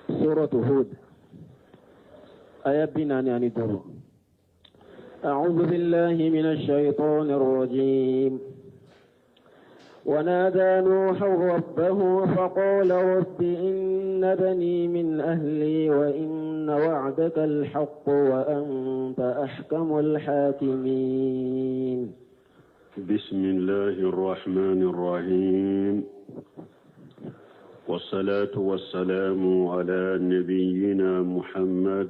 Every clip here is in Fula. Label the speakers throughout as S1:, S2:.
S1: سورة هود آية بنان يعني درو. أعوذ بالله من الشيطان الرجيم. ونادى نوح ربه فقال رب إن بني من أهلي وإن وعدك الحق وأنت أحكم الحاكمين.
S2: بسم الله الرحمن الرحيم. والصلاة والسلام على نبينا محمد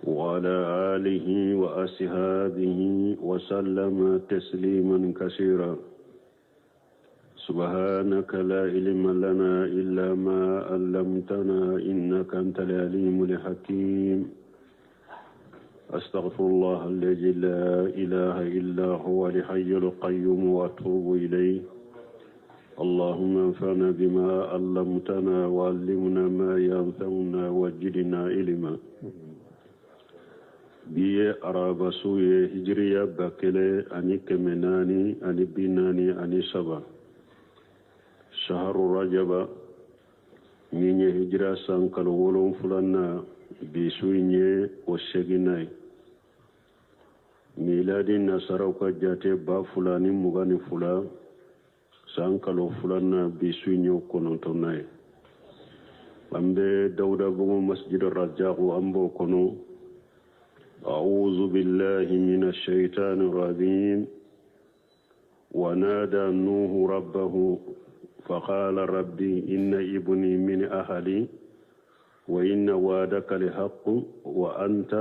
S2: وعلى آله وأصحابه وسلم تسليما كثيرا. سبحانك لا علم لنا إلا ما علمتنا إنك أنت العليم الحكيم. أستغفر الله الذي لا إله إلا هو الحي القيوم وأتوب إليه. اللهم انفعنا بما علمتنا وعلمنا ما ينفعنا وزدنا علما. biye araba suye hijriya bakele ani kemenani ani binani ani saba shaharu rajaba minye hijra sankal wolon fulanna bisuye o seginai miladi nasara ka jate ba fulani mugani fula sankalo fulanna bisuye konontonai ambe dauda bugu masjid ar-rajaq ambo kono. أعوذ بالله من الشيطان الرجيم. ونادى نوح ربه فقال ربي إن ابني من أهلي وإن وعدك الحق وأنت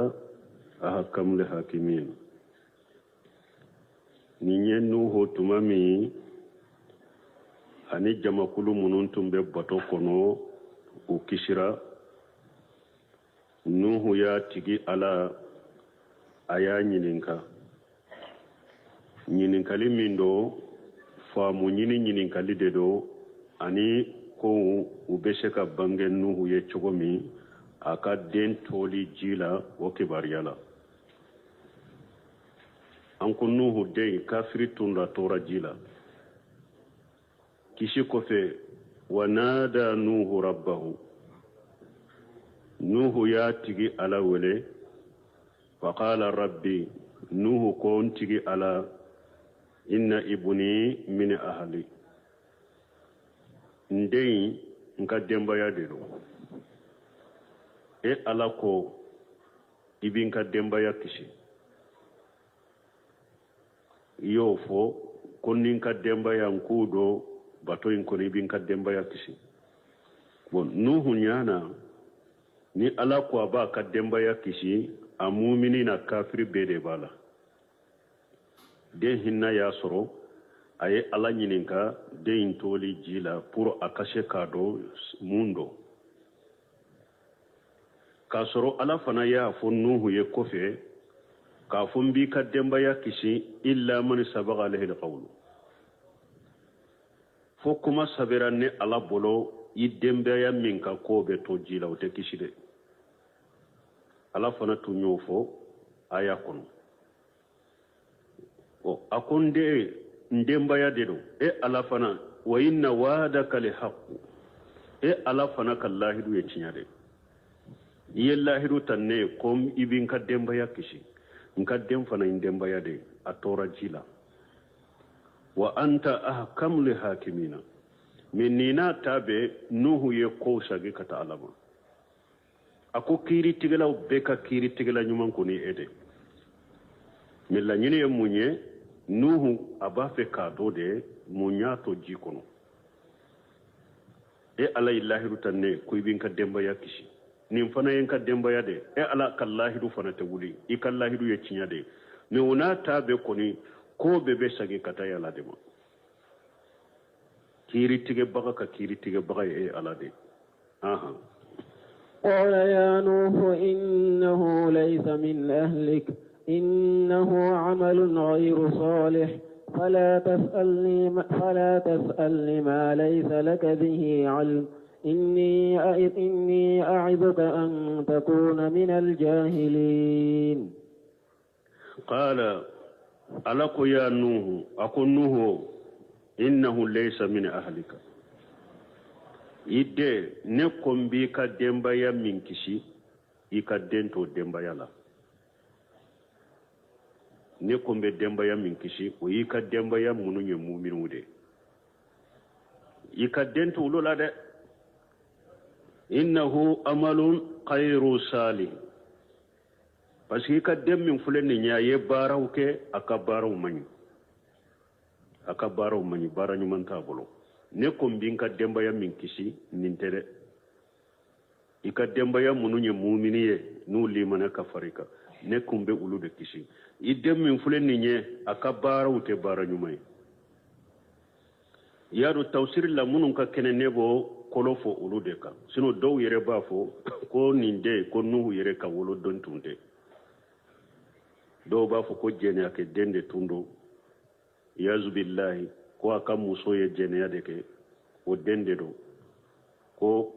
S2: أحكم الحاكمين. نيني نوح تمامي أني جمع كل منونتم ببطو كنو وكسرا نوح يا تيجي على aya ñininkali min do faamu ñininkali de do ani ko u be se ka bange nuhu ye cogo min a ka den tooli ji la o kibariya la an ko nuhu den kafiri tunda tora ji la kisi kofe wa nada nuhu rabbahu nuhu ya tigi ala wele فقال ربي نوح كونتي على إن ابني من أهلي ندين نكدم بيادلو ألاكو ابن كدم بياكشي يوفو كونين كدم بيانكودو باتو ينكون ابن كدم بياكشي نوح نيانا ni alaku aba kadem bayakishi a mumini na kafiri bede bala den hinna ya soro aye ala nyininka den toli jila pour akashe kado mundo ka soro ala fana ya fo nuhu ye kofe ka fo mbi ka demba ya kisi illa man sabaga alayhi alqawl fo kuma sabira ne ala bolo yidembe ya minka ko be to jila o te kisi de ala fana tunyo fo aya kono o akonde ndemba ya dedo ala fana wa inna wa'daka li haqq ala fana kallahidu ye tinyade yellahidu tanne kom ibin ka demba ya kishi nka dem fana indemba ya de atora jila wa anta ahkamul hakimina minina tabe nuhu ye ko sage kata alama ako kiri tigela beka kiri tigela nyuman ko ni ede milla nyine ye munye nuhu abafe ka dode munya to jikono ala illahi rutanne ko ibin ka demba ya kishi nin fana yen ka demba ya de ala kallahi du fana te wuli ikallahi du ye cinya de me wona tabe ko ni ko bebe sage kata ya la de mo kiri tige baga ka kiri tige baga ala de aha
S1: قال يا نوح إنه ليس من أهلك إنه عمل غير صالح فلا تسألني ما ليس لك به علم إني أعظك أن تكون من الجاهلين.
S2: قال ألك يا نوح أقول نوح إنه ليس من أهلك ide ne kombi ka dembaya min kisi i ka den to dembaya la ne kombe dembaya min kisi o i ka dembaya munu ye muminu de i ka den to ulo la de innahu amalun khairu salih parce que ka den min fule ni nya ye baraw ke aka baraw mani bara nyuman ta bolo ne kombi ka dembaya min kisi nin tere i ka dembaya munu ye mumini ye n'u limana ka farika ne kumbe ulu de kisi i den min fule ni nya aka baraw te bara nyumai yaro tawsir la munun ka kene nebo kolofo ulu de kan sino dow yere ba fo ko ninde ko nuhu yere ka wolo don tunde do ba fo ko jene ake dende tundo yazu billahi ko aka muso ye jene de ke o dende do ko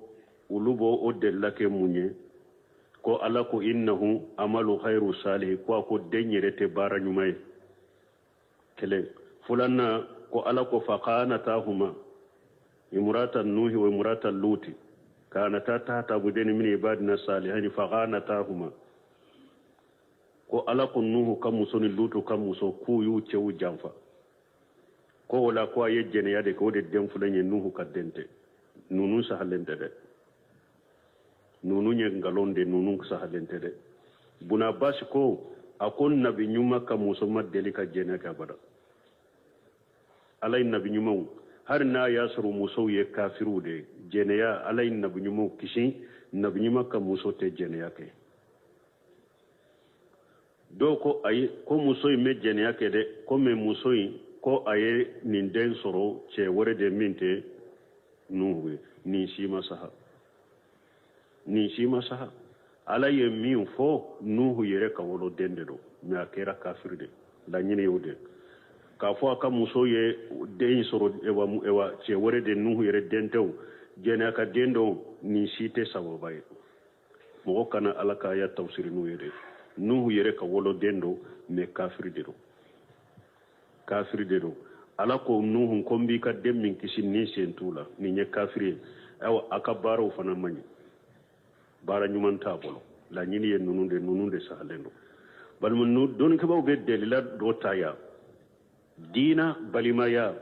S2: ulubo o della ke munye ko ala ko innahu amalu khairu salih ko denyere te bara nyumay kele fulanna ko ala ko faqanatahuma imratan nuhi wa imratan luti kanata tahta budeni min ibadina salihani faqanatahuma ko ala ko nuhu kam musoni lutu kam muso ku yu cewu jamfa ko wala ko yejjene yade ko de dem fulanye nuhu kadente nunu sahalente de nunu nye ngalonde nunu sahalente de buna basi ko akon nabi nyuma kam muso madeli ka jene ka bada alay nabi nyuma har na yasru muso ye kafiru de jene ya alay nabi nyuma kishi nabi nyuma kam muso te jene ya ke do ko ay ko muso me jene ya ke de ko me muso ko aye nin den soro ce wore de minte nuhu ni shi masaha alaye min fo nuhu yere ka wolo dende do mi akera kafir de la nyine yode ka fo aka muso ye den soro ewa ce wore de nuhu yere dentew jena ka dendo ni shite sababai mo kana alaka ya tafsir nuhu yere ka wolo dendo me kafir de do ala ko nuhu kombi ka demmin kisin ni sentula ni nye kafiri aw aka baro fana mani bara nyuman ta bolo la nyini ye nununde sahalendo bal mun don ke baw be delila do taya dina balimaya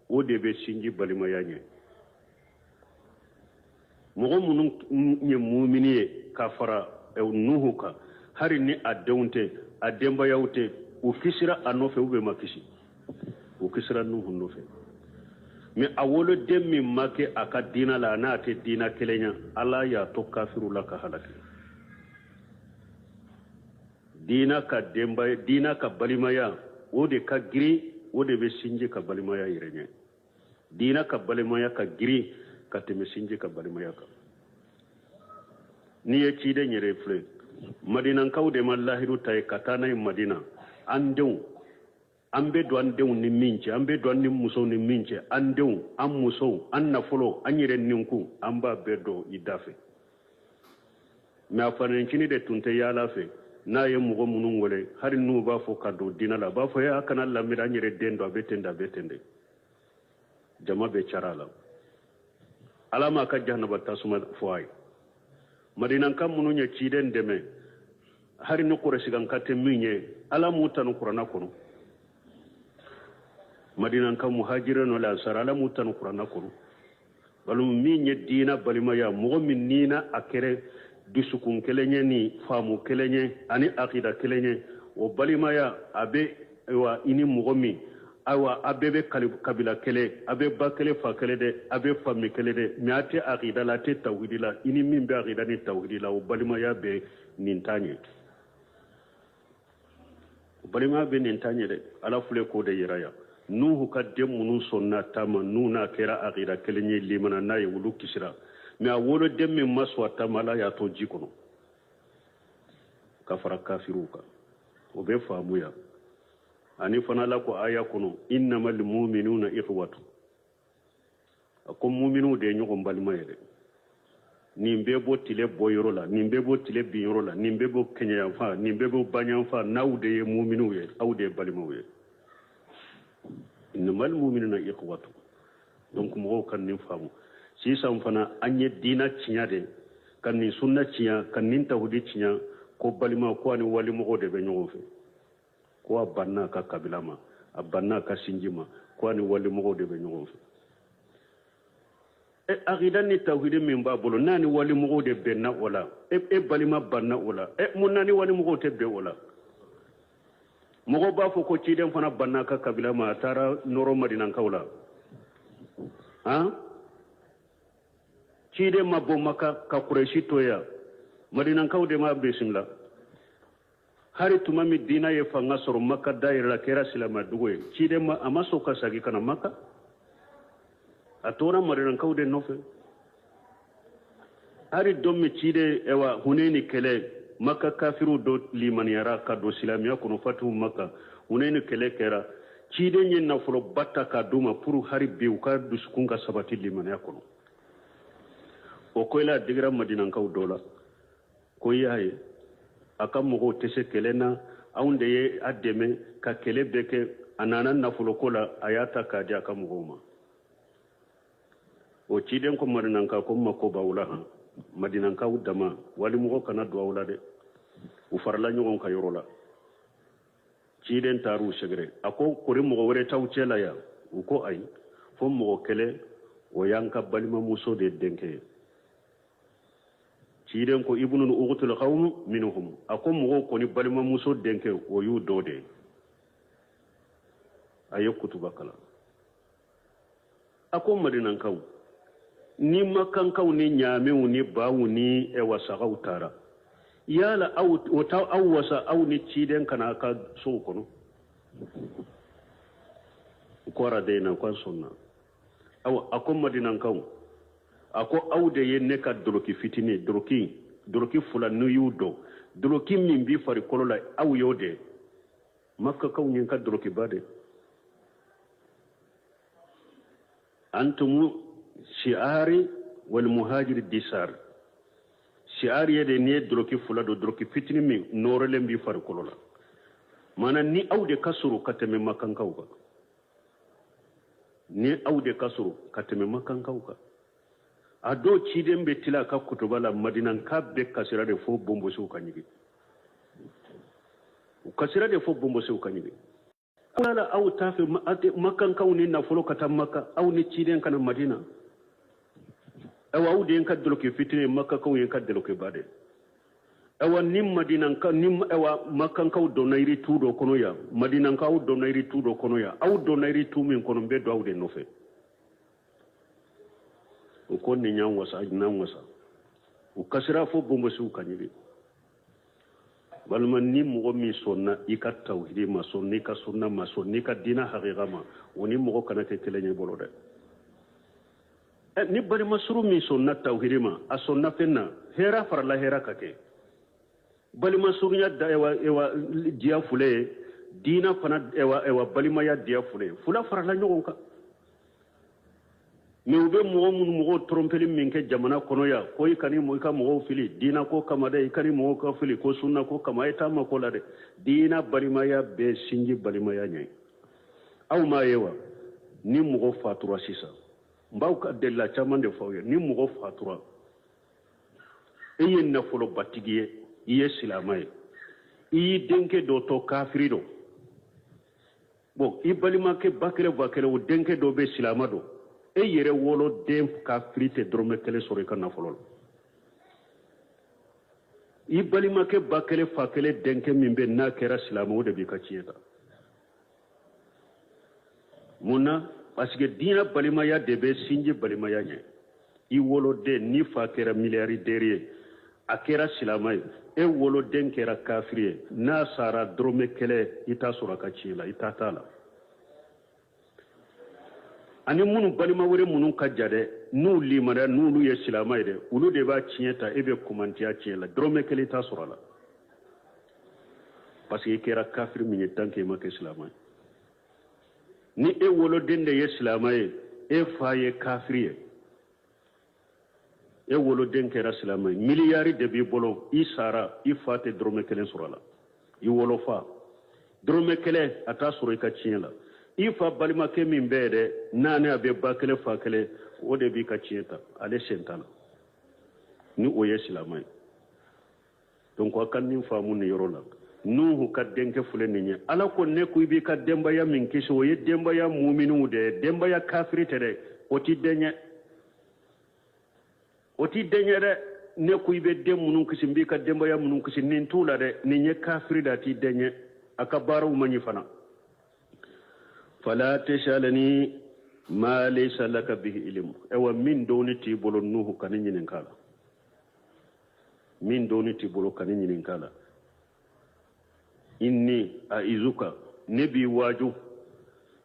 S2: o de be sinji balimaya nye mo munun nye mu'miniye kafara nuhu ka hari ni adewunte ademba yawte o kisira anofe ube makisi o kisira nuhu nofe mais awolo demmi make aka dina la na te dina kelenya ala ya to kafiru la ka halaki dina ka balimaya o de ka giri o de be sinje ka balimaya yirenye dina ka balimaya ka giri ka teme sinje ka balimaya ka ni ye cide nyere fle madina kawde mallahiru tay katana madina andew ambe do andew ni minche ambe do ni muso ni minche andew am muso anna folo anyire ninku amba bedo idafe me afanen kini de tunte yala fe na ye mugo munun wole hari nu ba fo kado dinala ba fo ya kana lamira anyire dendo betende jama be charala alama ka jahannaba tasuma fo ay madina kam munun ya ciden deme hari no quraish gan katte minye ala mutanu qur'ana kono madina kam muhajiran wala ansar ala mutanu qur'ana kono balum minye dina balima ya mo min nina akere disukun kelenye ni famu kelenye ani aqida kelenye o balima ya abe wa ini mo mi awa abebe kabila kele abe bakele fa kele de abe fami kele de miate aqida la te tawhidila ini min be aqida ni tawhidila o balima ya be nintanye balima be nintanye de ala fule ko de yiraya nuhu ka demunu sonna tama nuna kera aqida kelenye limana na ye wulu kisira mi a wolo demme maswa tamala ya to jikono kafara kafiruka o be famuya ani fana la ko aya kono innamal mu'minuna ikhwatu akom mu'minu de nyoko balima yede nimbe bo tile boyoro la nimbe bo tile binyoro la nimbe bo kenya fa nimbe bo banya fa nawde ye mu'minu ye awde balima ye innamal mu'minuna ikhwatu donc mo kan nim famu sisan fana an ye diina tiɲɛ de ka nin sunna tiɲɛ ka nin tawhidi tiɲɛ ko balima ko ani walimɔgɔ de bɛ ɲɔgɔn fɛ ko a banna ka kabila ma a banna ka sinji ma ko ani walimɔgɔ de bɛ ɲɔgɔn fɛ akida ni tawhidi min b'a bolo n'a ni walimɔgɔw de bɛnna o la e balima banna o la mun na ni walimɔgɔw tɛ bɛn o la mɔgɔ b'a fɔ ko ciden fana banna ka kabila ma a taara nɔrɔ madinankaw la ciden ma bɔ maka ka kurɛsi to yan madinankaw de m'a bisimila hari tuma min diina ye fanga sɔrɔ maka dayɛlɛ la kɛra silamɛdugu ye ciden ma a ma sɔn ka sagi ka na maka a tora madinankaw de nɔfɛ hari don min ciden hunɛni kɛlɛ maka kafiru dɔ limaniyara ka don silamɛya kɔnɔ fatuhu maka hunɛni kɛlɛ kɛra ciden ye nafoloba ta k'a d'u ma pour hari bi u ka dusukun ka sabati limaniya kɔnɔ o ko la digira madinankaw dɔ la ko y'a ye a ka mɔgɔw tɛ se kɛlɛ na anw de ye a dɛmɛ ka kɛlɛ bɛɛ kɛ a nana nafoloko la a y'a ta k'a di a ka mɔgɔw ma o ciden ko madinanka ko mako b'aw la han madinankaw dama walimɔgɔ kana don aw la dɛ u farala ɲɔgɔn ka yɔrɔ la ciden taar'u sɛgɛrɛ a ko kori mɔgɔ wɛrɛ t'aw cɛ la yan u ko ayi fo mɔgɔ kɛlɛ o y'an ka balimamuso de denkɛ ye ciden ko ibnul uqtul qawm minhum a ko mɔgɔw kɔni balimamuso denkɛ o y'u dɔ de ye a ye kutuba kalan a ko madinankaw ni makankaw ni ɲaamew ni baw ni wasagaw taara yala o ta aw wasa aw ni ciden kana ka sow kɔnɔ ko aradena ko sonna aw a ko madinankaw a ko aw de ye ne ka doloki fitini doloki fula n'u y'u dɔn doloki min b'i farikolo la aw y'o de makkakaw ye ka dolokiba de antumu shi'ari wal muhajir disar shi'ari ye de ni ye doloki fula don doloki fitini min nɔrɔlen b'i farikolo la mana ni aw de ka sɔrɔ ka tɛmɛ makankaw kan ni aw de ka sɔrɔ ka tɛmɛ makankaw kan a dɔw ciden bɛ tila a ka kutuba la madinanka bɛɛ kasira de fo bonbosiw ka ɲigi u kasira de fo bonbosiw ka ɲigi ala aw t'a fɛ makankaw ni nafolo ka taa maka aw ni ciden kana madina aw de ye ka doloki fitini makakaw ye ka dolokiba de ni madinanka ni makankaw donna yiri tu dɔ kɔnɔ yan madinankaw donna yiri tu dɔ kɔnɔ yan aw donna yiri tu min kɔnɔ n bɛ don aw de nɔfɛ u ko nin y'an wasa n'an wasa u kasira fo bonbosiw ka ɲigi walima ni mɔgɔ min sɔnna i ka tawhidi ma sɔn n'i ka sunna ma sɔn n'i ka diina haqiqa ma o ni mɔgɔ kana kɛ kelen ye bolo dɛ ni balimasuru min sɔnna tawhidi ma a sɔnna fɛn na hɛra farala hɛra ka kɛ balimasurunya diya fule ye diina fana balimaya diya fule ye fula farala ɲɔgɔn kan mais u bɛ mɔgɔw trompeli min kɛ jamana kɔnɔ yan ko i ka mɔgɔw fili diina ko kama dɛ i ka ni mɔgɔw ka fili ko sunna ko kama e t'a ma ko la dɛ diina balimaya bɛɛ sinji balimaya ɲɛ aw m'a ye wa ni mɔgɔ fatura sisan n b'aw ka delila caman de f'aw ye ni mɔgɔ fatura e ye nafolobatigi ye i ye silama ye i y'i denkɛ dɔ tɔ kafiri dɔ bon i balimakɛ ba kelen o denkɛ dɔ bɛ silama dɔ e yɛrɛ wolo den kafiri tɛ dɔrɔmɛ kelen sɔrɔ i ka nafolo la i balimakɛ ba kelen fa kelen denkɛ min bɛ n'a kɛra silama o de b'i ka tiɲɛ ta mun na parce que diinɛ balimaya de bɛ sinji balimaya ɲɛ i woloden ni fa kɛra miliyardɛri ye a kɛra silama ye e woloden kɛra kafiri ye n'a sara dɔrɔmɛ kelen i t'a sɔrɔ a ka tiɲɛ la i t'a t'a la ani minnu balima wɛrɛ minnu ka ja dɛ n'u limaniya n'olu ye silama ye dɛ olu de b'a tiɲɛ ta e bɛ kumantiya tiɲɛ la dɔrɔmɛ kelen i t'a sɔrɔ a la parce que i kɛra kafiri min ye tant que i ma kɛ silama ye ni e woloden de ye silama ye e fa ye kafiri ye e woloden kɛra silama ye miliyari de b'i bolo i sara i fa tɛ dɔrɔmɛ kelen sɔrɔ a la i wolofa dɔrɔmɛ kelen a t'a sɔrɔ i ka tiɲɛ la ifa balima ke min bede nane abe bakele fakele o de bi ka cieta ale sentana ni o ye silamai donc akan nin famu ni yoro la nuhu ka denke fule ni ala ko ne ku bi ka demba ya min kiso o ye demba ya mu'minu de demba ya kafiri tere o ti denye de ne ku be dem munun kisi bi ka demba ya munun kisi nin tula de ni nye kafiri da ti denye aka baru manyi fana fala tashalani ma laysa laka bihi ilm ewa min doni ti bolo nuhu kan nyinin kala min doni ti bolo kan nyinin kala inni aizuka nabi waju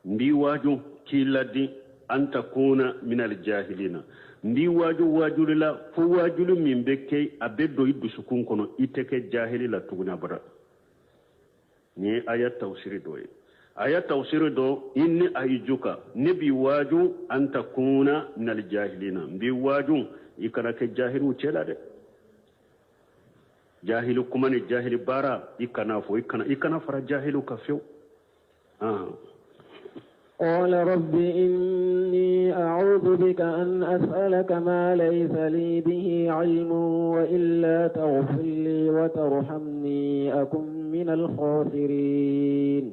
S2: mbi waju kiladi an takuna min aljahilina mbi waju la fo wajulu min bekke abeddo iddu sukun kono iteke jahili la tuguna bara ni ayat tawsiri doye ayat tawsiri do inni aizuka nabi waju an takuna min aljahilina mbi waju ikana ke jahilu cela de jahilu kuma ni jahili bara ikana fara jahilu kafew
S1: قال رب إني أعوذ بك أن أسألك ما ليس لي به علم وإلا تغفر لي وترحمني أكن من الخاسرين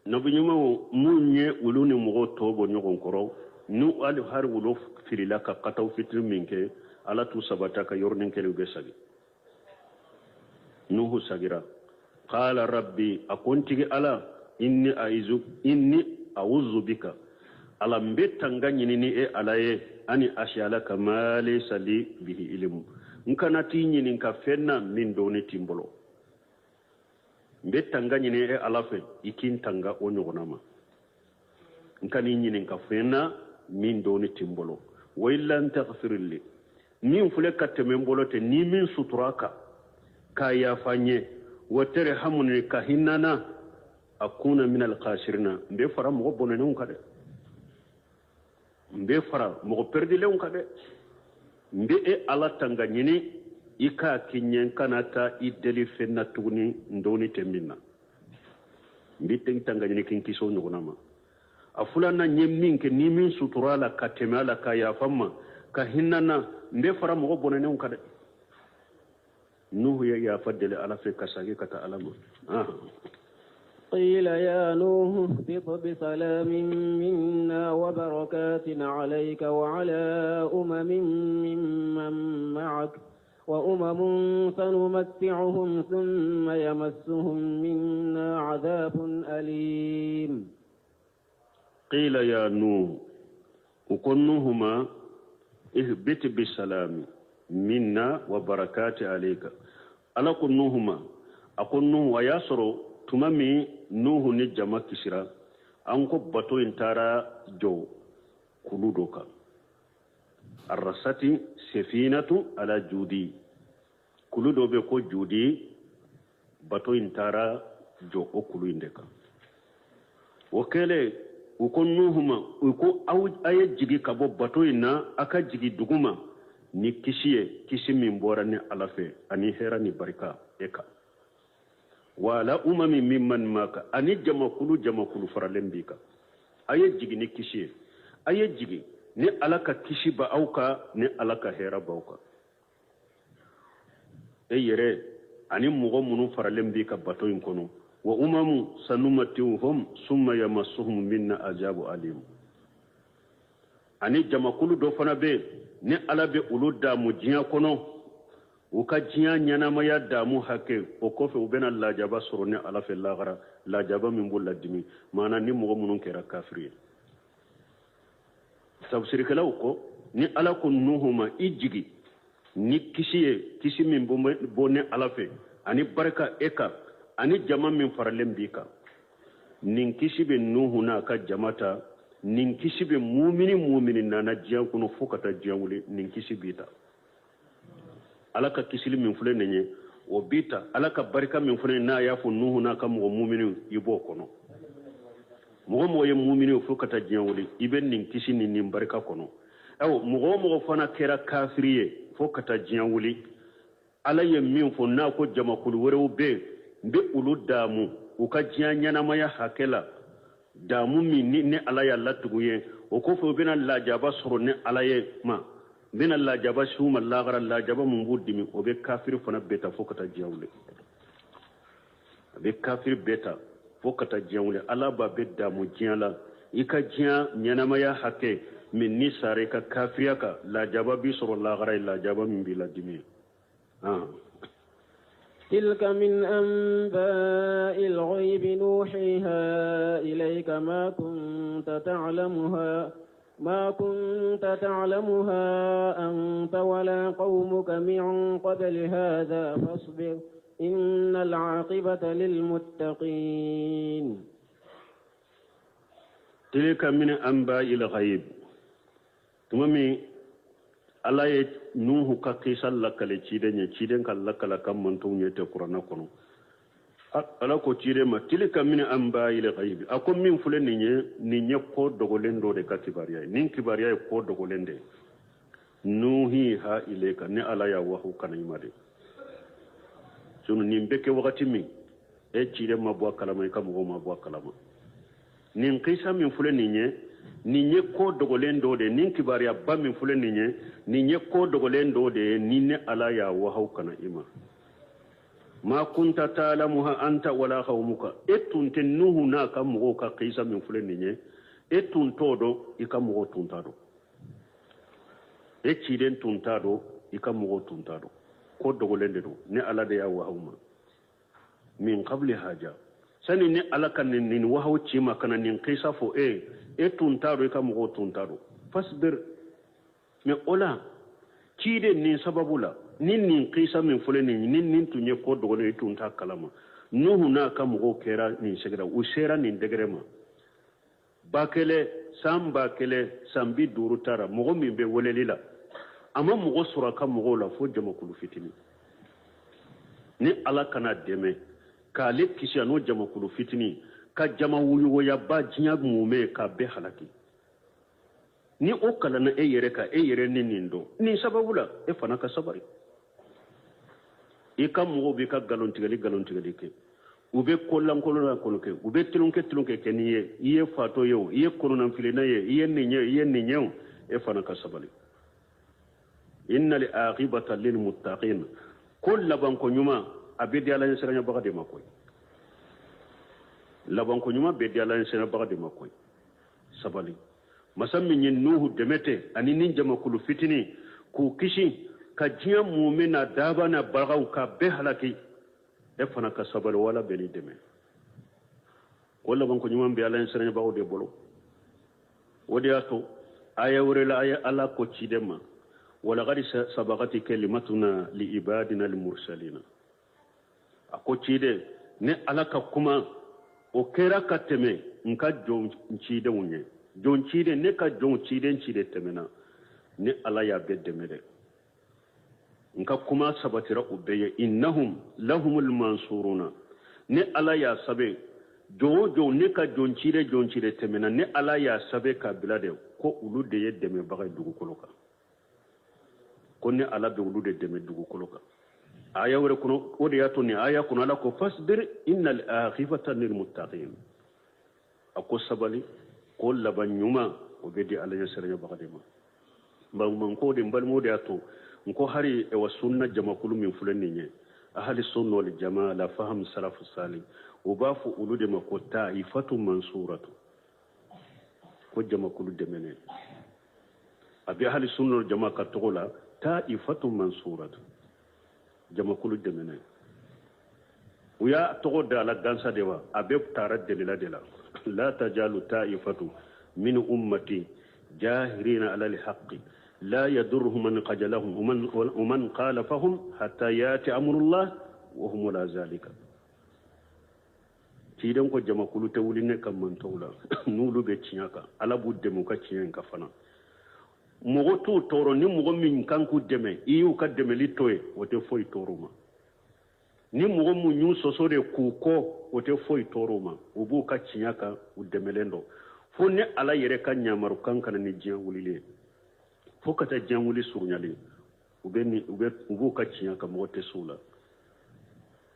S2: نبي نمو مونye uluni mugo tobo nyogon koro nu al har wulof fililaka qataw fitr minke ala tu sabataka yornin kelu besagi nuhu sagira qala rabbi akunti ala inni a'udhu bika ala mbetanga nyini e alaye ani ashalaka ma laysa li bihi ilmu nkana tinyini nka fenna min doni timbolo mbetanga nyini e alafe ikintanga onyogonama nkani nyini nka fenna min doni timbolo wa illa taghfirli min fuleka temembolo te ni min suturaka ka yafanye wotere hamuni ka hinana akuna min alqasirina mbe fara mo bonene on kade mbe fara mo perdile on kade mbe e ala tanga nyini ika kinyen kanata ideli fenna tuguni ndoni tembina mbe tanga nyini kin kiso nyonama afulana nyemmin ke ni min suturala katemala ka yafamma ka hinana mbe fara mo bonene on kade nuhu ya faddele ala fe kasage kata alama
S1: قيل يا نوح اهبط بسلام منا وبركات عليك وعلى ممن معك وأمم سنمتعهم ثم يمسهم منا عذاب أليم
S2: قيل يا نوح وكنهما اهبط بسلام منا وبركات عليك ألا كنهما أكنه ويسر tumami nuhu ni jama kisira anko bato intara jo kuludoka arrasati safinatu ala judi kuludo be ko judi bato intara jo o kulu indeka wakele uko nuhuma uko aye jigi kabo bato ina aka jigi duguma ni kisi min bora ni alafe ani hera ni barika eka wala umami mimman maka ani jamakulu faralembika aye jigi ni kishi aye jigi ni alaka kishi ba auka ni alaka hera bauka yere ani mugo munu faralembika bato inkono wa umamu sanumatuhum summa yamassuhum minna ajabu alim ani jamakulu do fana be ni alabe uluda mujiya kono uka jiya nyanama ya damu hake o kofe ubena lajaba sorone ala fe lagara lajaba min bulla dimi mana ni mugo munun kera kafiri tafsir kala uko ni ala ko nuhuma ijigi ni kisi min bonne ala fe ani baraka eka ani jama min faralem bika nin kisi be nuhuna ka jamata nin kisi be mu'mini nana jiya kuno fokata jiya wuli nin kisi bita alaka kisili min fule nenye o bita alaka barika min fule na yafu nuhu na ka mo mu'minu ibo kono mo ye mu'minu fu kata jiawuli iben nin kisi nin barika kono aw mo fana kera kafiriye fu kata jiawuli ala ye min fu na ko jamakul wore be ulu damu uka jianya na maya hakela damu min ni ala ya latugu ye o ko fo bena lajaba soro ni ala ye ma bena lajaba shuma lagara lajaba mun buddimi o be kafir fana beta fo kata jawle be kafir beta fo kata jawle ala ba be damu jiala ika jiya nyanamaya hake min ni sare ka kafiriya ka lajaba bi soro lagara lajaba min bi ladimi
S1: تلك من أنباء الغيب نوحيها إليك ما كنت تعلمها أنت ولا قومك من قبل هذا فاصبر إن العاقبة للمتقين
S2: تلك من أنباء الغيب تمامي ala ye nuhu ka kisa lakale ciden ka lakala kan manton ye te qur'ana kono ala ko cide ma tilka min anba'il ghaib akom min fule ni ko dogolen do de ka kibariya nin kibariya ko dogolen de nuhi ha ileka ne ala ya wahu kana imade sunu nin beke wakati min e cide ma bo kalama ka mo ma bo kalama nin kisa min fule ni ko dogolen do de nin kibariya ba min fule ni ko dogolen do de ni ne ala ya wahu kana ima ma kunta ta'lamuha anta wala qaumuka etun tenuhu na ka mo ka kisa min fule etun todo ika mo tuntado e ciden tuntado ika mo tuntado ko dogolen de do ne ala de ya wahu ma min qabli haja sani ne ala kan nin wahu cima kana nin kisa fo tuntado ika mo tuntado fasbir me ola cide nin sababula nin kisa min fule nin tunye ko dogole tunta kalama nuhu na ka mo kera nin segra usera nin degrema bakele sambi duru tara mo min be wolelila ama mo sura ka mo la fo jama kulu fitini ni ala kana deme ka le kisiano jama kulu fitini ka jama wuyo ya ba jinya mume ka be halaki ni o kala na eyere ni nindo ni sababula fana ka sabari e kam mo be ka galon tigali ke ube kollan ke ube tilunke ke niye fato yo iye kono file na iye ninye fana ka sabari innal aqibata lil muttaqin kullaban ko nyuma abidi ala siranya bagade makoy laban ko nyuma be diala siranya bagade makoy sabali masammin yin nuhu demete ani nin jama kulu fitini ku kishi ka jiya mu'mina daba na bagaw ka be halaki fana ka sabali wala beli deme wala ban ko nyuma be ala siranya bagade bolo wodi ato aya wurela aya ala ko cidema wala gadi sabagati kalimatuna li ibadina al mursalina ako cide ne alaka kuma o kera kateme nka jon cide wonye jon cide ne ka jon cide temena ne ala ya beddemede nka kuma sabatira ubeye innahum lahumul mansuruna ne ala ya sabe jo ne ka jon cide temena ne ala ya sabe ka bilade ko ulu de yeddeme bagay dugu koloka ko ne ala be ulu de deme dugu koloka aya wore kono wode yato ni aya kono ala ko fasbir innal akhifata lil muttaqin ako sabali ko laban nyuma o bedi ala yasranya bagade ma man ko de mbal mode yato ko hari e wasunna jama kulu min fulani nye ahli sunna wal jamaa la faham salafu salih o bafu ulude mako taifatu mansuratu ko jama kulu de menen abi ahli sunna wal jamaa ka togola taifatu mansuratu jama kulu demene uya togo da la gansa dewa abe tarat delila la tajalu taifatu min ummati jahirina ala alhaqi la yadurruhum man qajalahum wa man qalafahum hatta yati amrullah wa hum la zalika tidan ko jama kulu tawli ne kam man tawla nulu be cinyaka ala budde mu ka ciyen ka fana mogo tu toro ni mogo min kanku deme iyu ka deme litoye wote foi toruma ni mogo mu nyu sosore kuko wote foi toruma ubu ka cinyaka u demelendo fo ne ala yere ka nyamaru kankana ni jiyan wulile fo kata jiyan wuli surunyali ubu ka cinyaka mogo te sula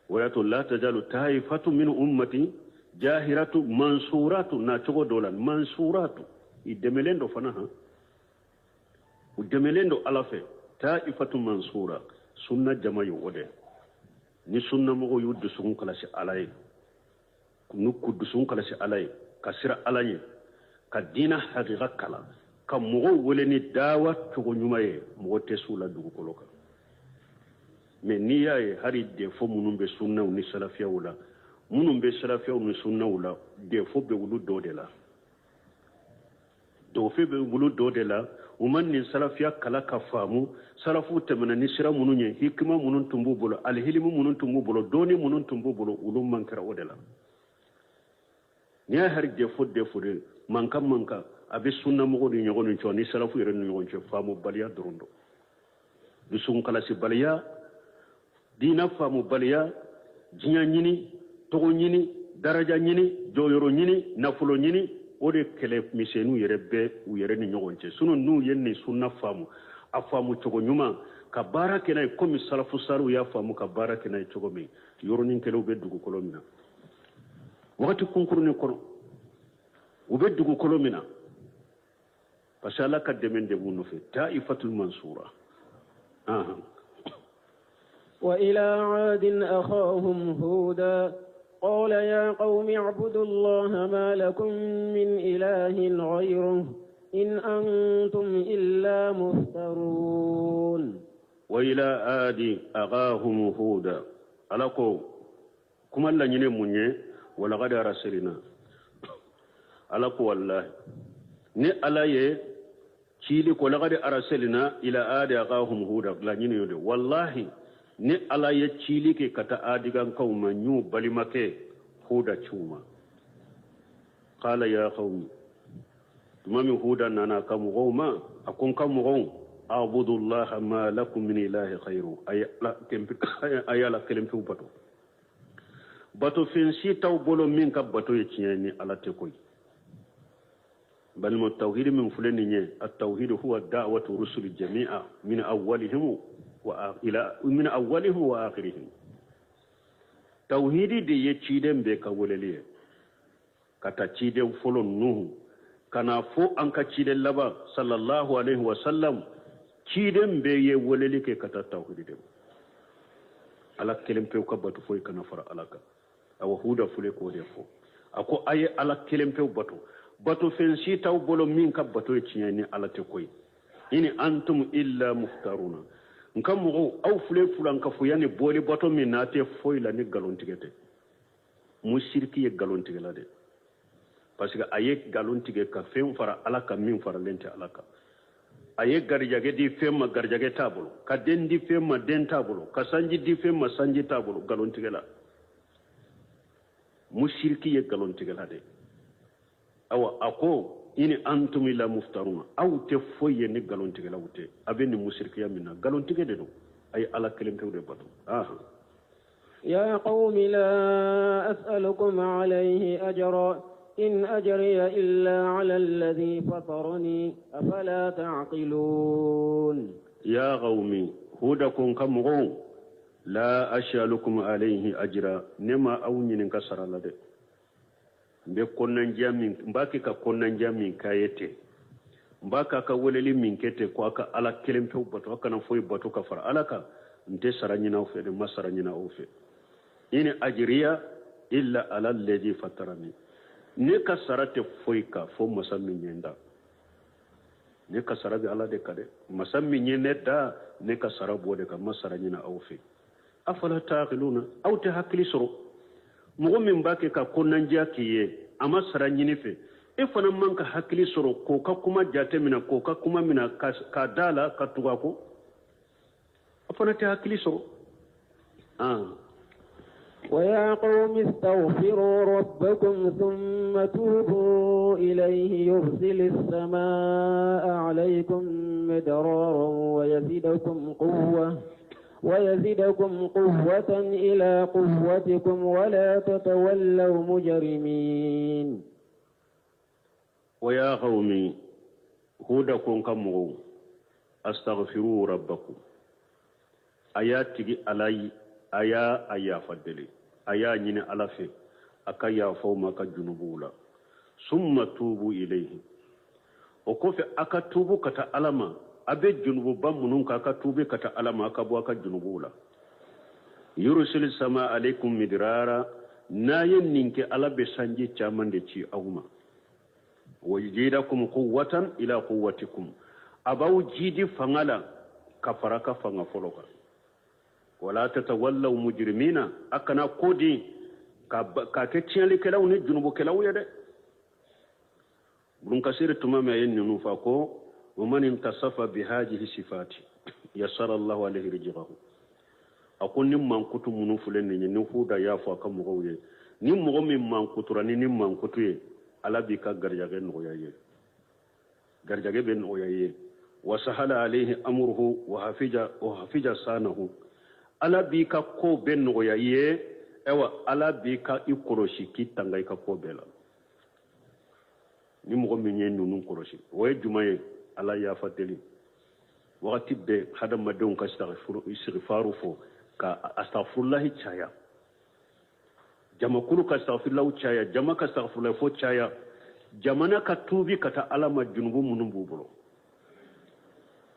S2: wayato la tajalu taifatu min ummati jahiratu mansuratu na cogo dolan mansuratu idemelendo fana ha udemelendo alafe taifatu mansura sunna jamayu ode ni sunna mo yuddu sun kala si alay nukku dusun kala si alay kasira alanye ka dina haqiqa kala ka mo wole ni dawa cogo nyumaye mo tesula dugu koloka mais ni yaye hari de fo munum be sunna ni salafiya wala munum be salafiya ni sunna wala de fo be wulu do de la do fe be wulu do de la uman ni salafiya kala ka famu salafu temana ni sira munun ye hikma munun tumbu bolo al hilmu munun tumbu bolo doni munun tumbu bolo ulum mankara odela ni hari de fo de manka abe sunna mo ni nyogo ni choni salafu yere ni nyogo famu baliya dorondo dusun kala si baliya dina famu baliya jinya nyini togo nyini daraja nyini joyoro nyini nafulo nyini ode kele misenu yerebe u yere ni nyogonche sunu nu yenni sunna famu afamu togo nyuma ka barake na komi salafu saru ya famu ka barake na togo mi yoro nin kele ube dugu kolomina wakati kunkuru ni kono ube dugu kolomina pasala ka demende bunu fe taifatul mansura aha
S1: وإلى عاد أخاهم هودا قال يا قوم اعبدوا الله ما لكم من إله غيره إن أنتم إلا مفترون
S2: وإلى عاد أخاهم هودا ألاكو كما لا نيمونيه ولا غدا رسلنا ألاكو والله ni alaye chili ko lagade araselina ila adi aqahum huda la nyini yode wallahi ni alaye chili ke kata adigan kauma nyu balimake huda chuma qala ya qawmi tumami huda nana kam goma akon kam gon a'budu allaha ma lakum min ilahi khairu ayala kelemtu bato fin si taw bolo min ka bato ye tieni ala te koy بل ما التوحيد من فلان التوحيد هو دعوة رسل جميعا من أولهم من أولهم وآخرهم توحيد دي يتشيدن بك ولليه كتا تشيدن فلون نوح كان فو أنك تشيدن لبا صلى الله عليه وسلم تشيدن بي ولليه كتا توحيد دي على كلمة وكبت فوي كنفر علىك أو هودا فلك ودي فو أكو أي على كلمة وبتو bato fensi taw bolo min ka bato tiñani ala te koy ini antum illa muftaruna nkam mo aw fule fulan ka fu yani boli bato min nate foy la ni galon tigete musirki ye galon tigela de parce que aye galon tige ka fem fara ala ka min fara lente ala ka aye garjage di fem ma garjage tabolo ka den di fem ma den tabolo ka sanji di fem ma sanji tabolo galon tigela musirki ye galon tigela de awa ako ini antum ila muftaruna aw te foye ni galontige lawte abeni musirkiya minna galontige de do ay ala kelemte de batu aha
S1: يا قوم لا أسألكم عليه أجرا إن أجري إلا على الذي فطرني أفلا تعقلون
S2: يا قومي هودكم كم لا أسألكم عليه أجرا نما أوني نكسر لدي mbe konnan jamin mbaki ka konnan jamin kayete mbaka ka woleli min kete ko aka ala kelem pew bato aka na foy bato ka far alaka nte saranyina o fe de masaranyina o fe ini ajriya illa ala alladhi fatarani ne ka sarate foy ka fo masammi nyenda ne ka sarabi ala de kade masammi nyenda ne ka sarabo de ka masaranyina o fe afala taqiluna aw ta hakli suru mogo min b'a kɛ ka konnandiya k'i ye a ma sara ɲini fɛ e fana man ka hakili sɔrɔ k'o ka kuma jate minɛ k'o ka kuma minɛ k'a da la ka tugu a kɔ a fana tɛ hakili sɔrɔ
S1: ويا قوم استغفروا ربكم ثم توبوا إليه يرسل السماء عليكم مدرارا ويزدكم قوة إلى قوتكم ولا تتولوا مجرمين
S2: ويا قومي هودكم كمغو استغفروا ربكم آياتي علي آيا فدلي آيا نين على في aka yafo maka junubula summa tubu ilayhi o kofe aka tubu kata alama abe junubu bamunun ka aka tubu kata alama aka bo aka junubula yursil sama alaikum midrara nayin ninke alabe sanji chamande ci awma wajidakum quwwatan ila quwwatikum abaw jidi fangala kafaraka fanga foloka wala tatawallaw mujrimina akana kodi ka ke tiali kelaw ni junubu kelaw yade bun kasir tumama yen nu fa ko ومن انتصف بهذه الصفات يسر الله عليه رجعه akon nim man kutu munu fulen ni ni huda ya fa kam mo ye nim mo min man kutura ni nim man kutu ye ala bi ka garjage no ya ye garjage ben o ya ye wa sahala alayhi amruhu wa hafija sanahu ala bi ka ko ben no ya ye ewa ala bi ka ikoroshi kitanga ka ko bela ni mo min ye nunu koroshi way jumaye ala ya fa deli wakati be hadam madon ka istighfaru fo ka astaghfirullah chaya jama kulu ka astaghfirullah chaya jama ka astaghfirullah fo chaya jamana ka tubi kata alama junubu munum bubulo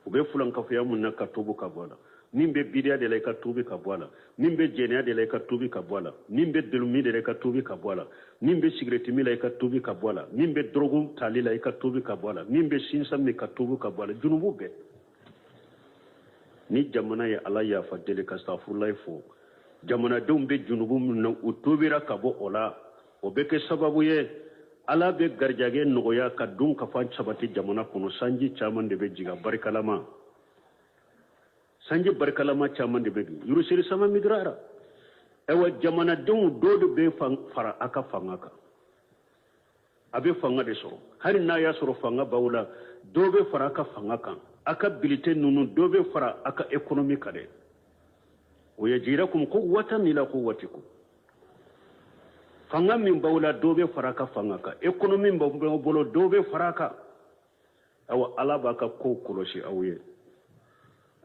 S2: ube fulan ka fiya munna ka tubu ka bola nimbe bidia de la ka tubi ka bola nimbe jenia de la ka tubi ka bola nimbe delumi de la ka tubi ka bola nimbe cigarette mi la ka tubi ka bola nimbe drogu tali la ka tubi ka bola nimbe sinsa mi ka tubi ka bola junubu be ni jamana ya ala ya fa dele ka astaghfirullah fo jamana dum be junubu mun utubira ka bo ola o be ke sababu ye ala be garjage nogoya ka dun ka fan sabati jamana kono sanji chaman de be jiga barikalama sanji barikalama chaman de be yurusiri sama migrara ewa jamana dum dodo be fara aka fangaka abe fanga de so hari na ya soro fanga bawla dobe fara aka fangaka aka bilite nunu dobe fara aka economy kade o yajirakum quwwatan ila quwwatikum fanga min bawla dobe fara ka fanga ka economy bolo dobe fara ka awa alaba ka ko koloshi awye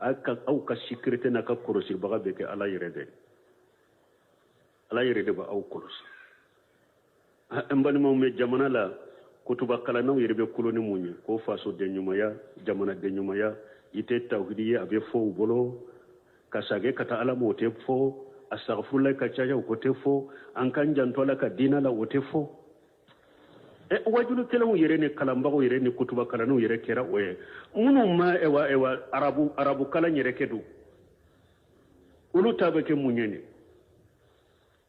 S2: aka au ka security na ka koloshi baga be ke ala yirede ba au koloshi ambani mo me jamana la kutuba kala naw yirbe kuloni munyi ko faso de nyumaya jamana de nyumaya ite tawhidi abe fo bolo kasage kata ala mote fo astaghfirullah ka chaja ko te fo an kan jantola ka dina la wote fo e wajulu kelamu yere ne kalamba ko yere ne kutuba kala no yere kera oye munu ma ewa arabu kala yere kedu ulu tabake munyene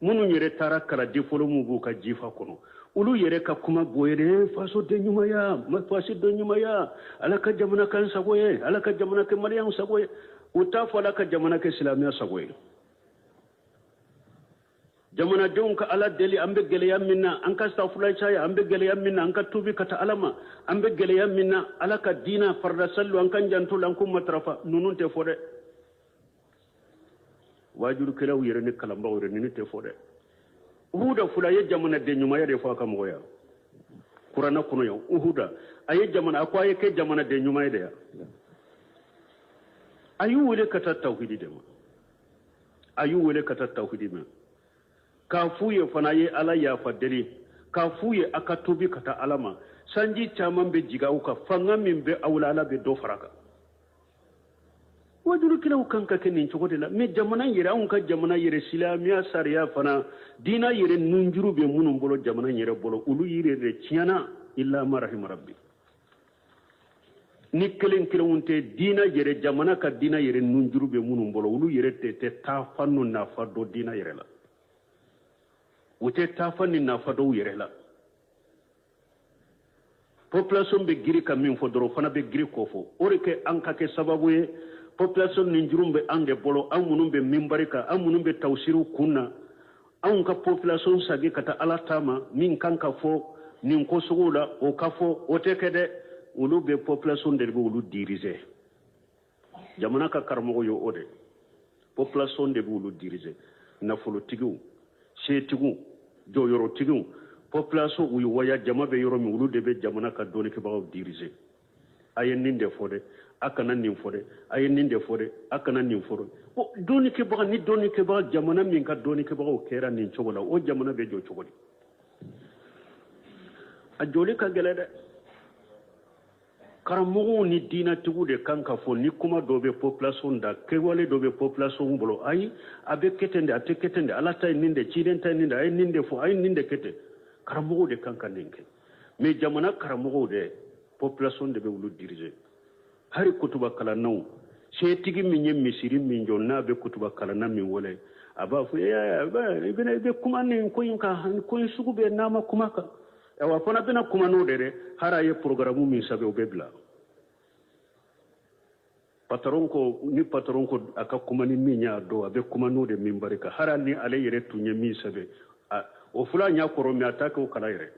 S2: munu yere tara kala difolo mu bu ka jifa kono ulu yere ka kuma boyere faso de nyumaya ma faso de nyumaya ala ka jamana kan sagoye ala ka jamana ke maryam sagoye utafa ala ka jamana ke islamiya sagoye jamana don ka ala deli ambe gele yamina an ka astaghfirullah chaya ambe gele yamina an ka tubi kata alama ambe gele yamina ala ka dina farda sallu an kan janto lan kum matrafa nunun te fode wajuru kala yere ne kalamba wore ne te fode uhuda fula ye jamana de nyuma ya de fa ka moya qur'ana kuno yo uhuda aye jamana akwaye ke jamana de nyuma ya ayu wele kata tauhidi de ayu wele kata tauhidi ma kafuye fana ye ala ya fadeli kafuye aka tubi kata alama sanji chaman be jiga uka fanga min be awlala be do faraka wajuru kila ukanka kenin chogode la me jamana yere an ka jamana yere silamiya sariya fana dina yere nunjuru be munun bolo jamana yere bolo ulu yere de chiana illa marahim rabbi ni kelen kilonte dina yere jamana ka dina yere nunjuru be munun bolo ulu yere te ta fannu na fado dina yere la wote ta fanni na fado yere la population be giri ka min fodoro fana be giri kofo orike an ka ke sababu ye population ni jurumbe ande bolo an munun be mimbarika an munun be tawsiru kunna an ka population sagi kata alatama min kan ka fo nin ko sugula o ka fo o te kede ulu be population de be ulu diriger jamana ka karmo yo ode population de be ulu diriger na folo tigu shetigu do yoro tigu population uyu waya jama be yoro mi ulu de be jamana ka doni ke bawo diriger ayen ninde fode akana nin fode ay nin de fode akana nin fode o doni ke ba ni doni ke ba jamana min ka doni ke ba o kera nin chogola o jamana be jo chogodi a joli ka gele de karamogo ni dina tugu de kanka fo ni kuma do be population da ke wale do be population bolo ay abe ketende ate ketende ala tay ninde ciden tay ninde ay ninde fo ay ninde kete karamogo de kanka ninke mais jamana karamogo de population de be wulu diriger hari kutuba kala naw setigi min ye misiri min jonna be kutuba kala na min wole aba fu ya ba ibene be kuma ni ko yinka ko sugu be nama kuma ka wa fana bena kuma no de hara ye programme min sabe o bebla patron ko aka kuma ni min ya do abe kuma no de min barika hara ni ale yere tunye min sabe o fula nya koro mi ataka o kala yere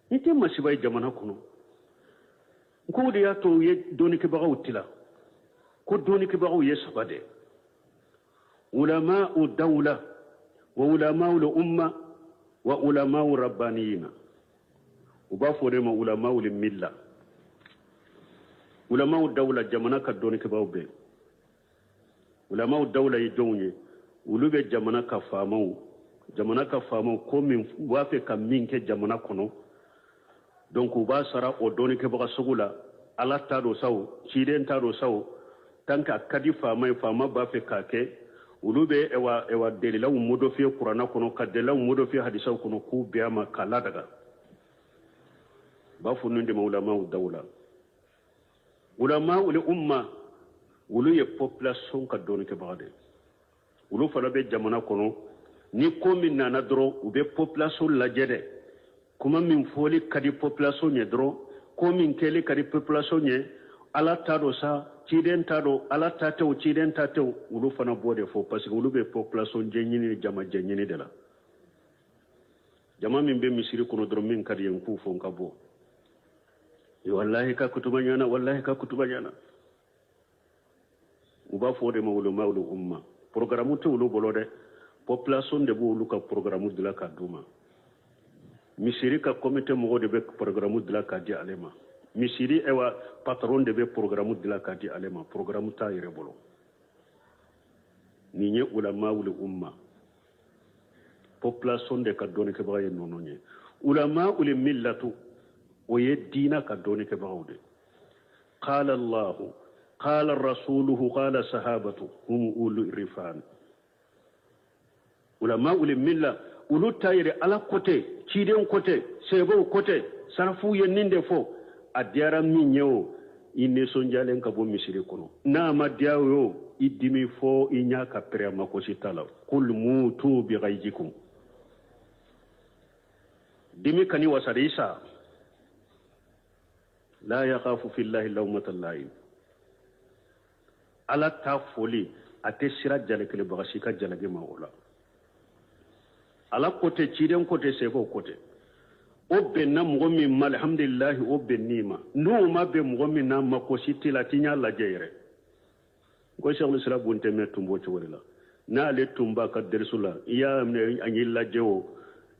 S2: ite masibai jamana kuno ko de ya to ye doni ke baga utila ko doni ke baga ye sabade ulama dawla wa ulama umma wa ulama rabbaniyina uba fode ma ulama milla ulama dawla jamana ka doni ke baga be ulama dawla yi jonye ulube jamana ka famo ko min wafe ka min ke jamana kono donc uba sara o doni ke baga sugula ala ta do saw ciden ta do saw tanka kadi fama ba fe kake ulube ewa delila modo fi qur'ana kono kadela modo fi hadisa kono ku biama kala daga ba fu nunde ulama dawla ulama umma ulu ye population ka doni ke baga de ulu fala be jamana kono ni ko min nana dro ube population la jede kuma min foli kadi population ye dro ko min kele kadi population ye ala tado sa ciden tado ala tatew ciden tatew ulu fana bode fo parce que ulu be population jenyini jama jenyini de la jama min be misiri kono dro min kadi en ku fo ngabo wallahi ka kutuba nyana uba fo de mawlu umma programme to ulu bolode population de bo ulu ka programme de la kaduma misiri ka comité mo de be programme de la kadi alema misiri ewa patron de be programme de la kadi alema programme ta yere bolo ni nye ulama umma population de ka doni ke baye nononye ulama millatu o ye dina ka doni ke bawde qala allah qala rasuluhu qala sahabatu hum ulu irfan ulama milla ulu tayre ala côté ciden côté sebo côté sarfu yeninde fo adiara minyo ine sonjalen ka bo misiri kono na ma diawo idimi fo inya ka prema ko sitala kul mutu bi ghayjikum dimi kani wasarisa la yakhafu fillahi lawmata laim ala ta foli ate sira jalekele bagasi ka jalage ma wala ala côté ciden côté sebo côté o benna mogo min ma alhamdulillahi o bennima no ma be mogo min na mako sitila tinya la jeyre ko cheikh l'islam bunte me tumbo ci wala na le tumba ka dersula ya ne anyi la jewo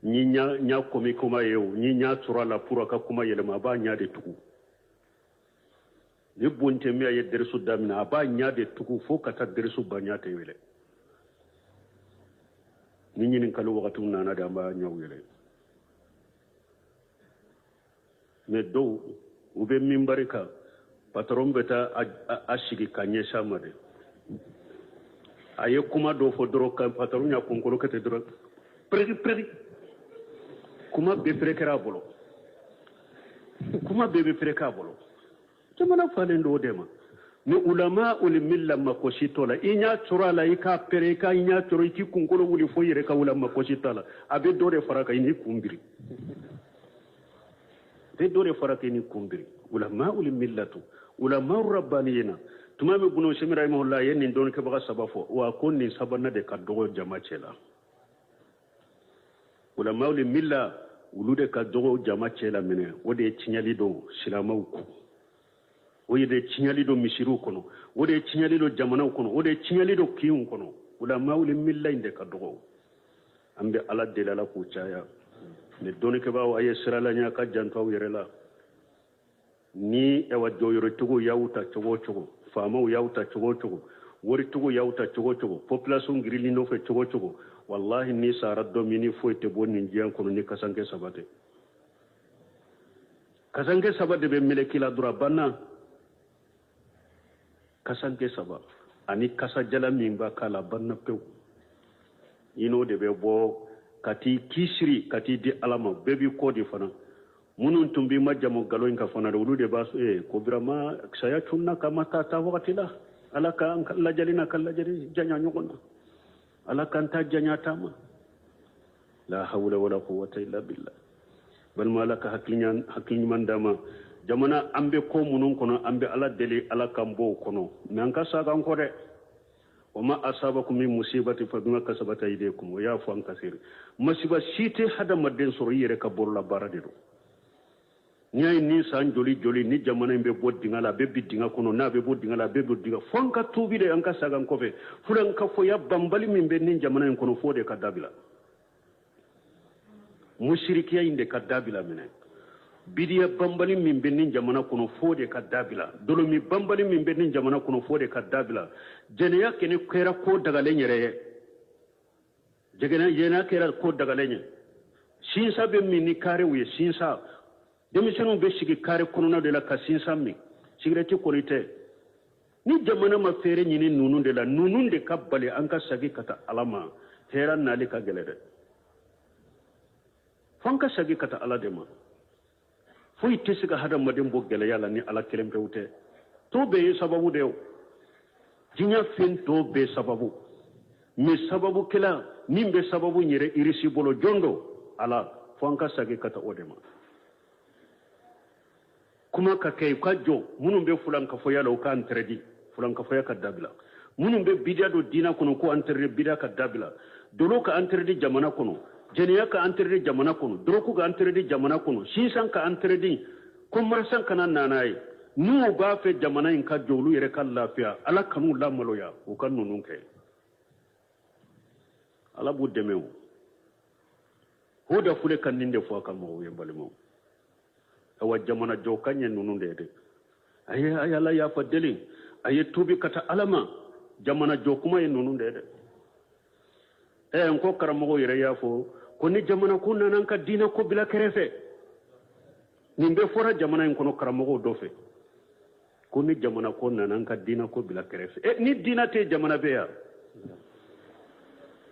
S2: ni nya komi kuma yew ni nya tura la pura ka kuma yele ma ba nya de tuku ni bunte me ay dersu damina ba nya de tuku fo ka ta dersu ba nya te wele ni nin kalu wakatu nana da ba nya wele mais do ube mimbarika patron beta ashigi kanye shamade aye kuma do fo dro kan patron ya konkoro kete dro predi kuma be frekera bolo jamana falen do dema ni ulama ul milla makoshitola inya turala ika pereka inya turo ki konkoro wuli fo yere ka ulama makoshitola abe dore faraka ini kumbiri dore faraka ini kumbiri ulama ul millatu ulama rabbaniyina tumame buno shemira imahullah yen nin don ke baga sabafo wa konni sabanna de kaddo jama chela ulama ul milla ulude kaddo jama chela mene wode chinyali do silamaw ko wode chinyali do misiru kono wode chinyali do jamana kono wode chinyali do kiyun kono ulama ul milla inde kaddo ambe ala delala ku chaya ne don ke bawo aye sirala nya ka janto yerela ni ewa joyoro tugu yauta chogo fama yauta chogo wori tugu yauta chogo population grili no fe chogo wallahi ni sara domini foite bonni jiyan kono ni kasanke sabate be melekila dura banna kasanke saba ani kasa jala mimba kala banna pew ino de be bo kati kisri kati di alama bebi kodi fana munun tumbi majamo galoin ka fana do de basu ko birama saya tunna kama ta wakati la alaka an kala jalina kala jari janya nyugona alaka anta janya tama la hawla wala quwwata illa billah bal malaka hakkin mandama jamana ambe ko munun kono ambe ala deli ala kambo kono nan ka saga ko de wama asabakum min musibati fa bima kasabat aydikum wa yafu an kaseer masiba site hada madden soro yere ka borla barade do nyay ni san joli ni jamana be boddinga la be biddinga kono na be boddinga la be boddinga fonka tubi de an ka saga ko fe fulan ka fo ya bambali min be ni jamana kono fode ka dabila mushrikiya inde ka dabila minen bidiya bambali min be ni jamana kono fode ka dabila dolomi bambali min be ni jamana kono fode ka dabila jeneya kene kera ko daga lenyere jena kera ko daga lenye sinsa be min ni kare wi sinsa demisenu be sigi kare kono na de la ka sinsa mi sigreti kolite ni jamana ma fere nyini nunun de la nunun de kabbali an ka sagi kata alama hera nali ka gelede fanka sagi kata ala de ma foi tisiga hada madin bo gele yalla ni ala kelem pewte to be sababu de jinya fen to be sababu mi sababu kila nimbe sababu nyere irisi bolo jondo ala fanka sagi kata odema kuma ka kay ka jo munum be fulan ka fo yalla o kan tredi fulan ka fo ya ka dabila munum be bidia do dina kono ko antere bidia ka dabila dolo ka antere jamana kono jeniya ka antere jamana kono doroku ka antere jamana kono sisan ka antere ko marsan kana nanaye nu ba fe jamana in ka jolu yere kan lafiya ala kanu lamalo ya o kan nunun ke ala bu demew hoda fule kan ninde fo kan mo yembalimo awa jamana jo kanye nunun de ay ala ya fadeli ay tubi kata alama jamana jo kuma yen nunun de ko karamo yere ya fo ko ni jamana ko nanan ka dina ko bila kerefe nimbe fora jamana en kono karamo do fe ko ni jamana ko nanan ka dina ko bila kerefe ni dina te jamana be ya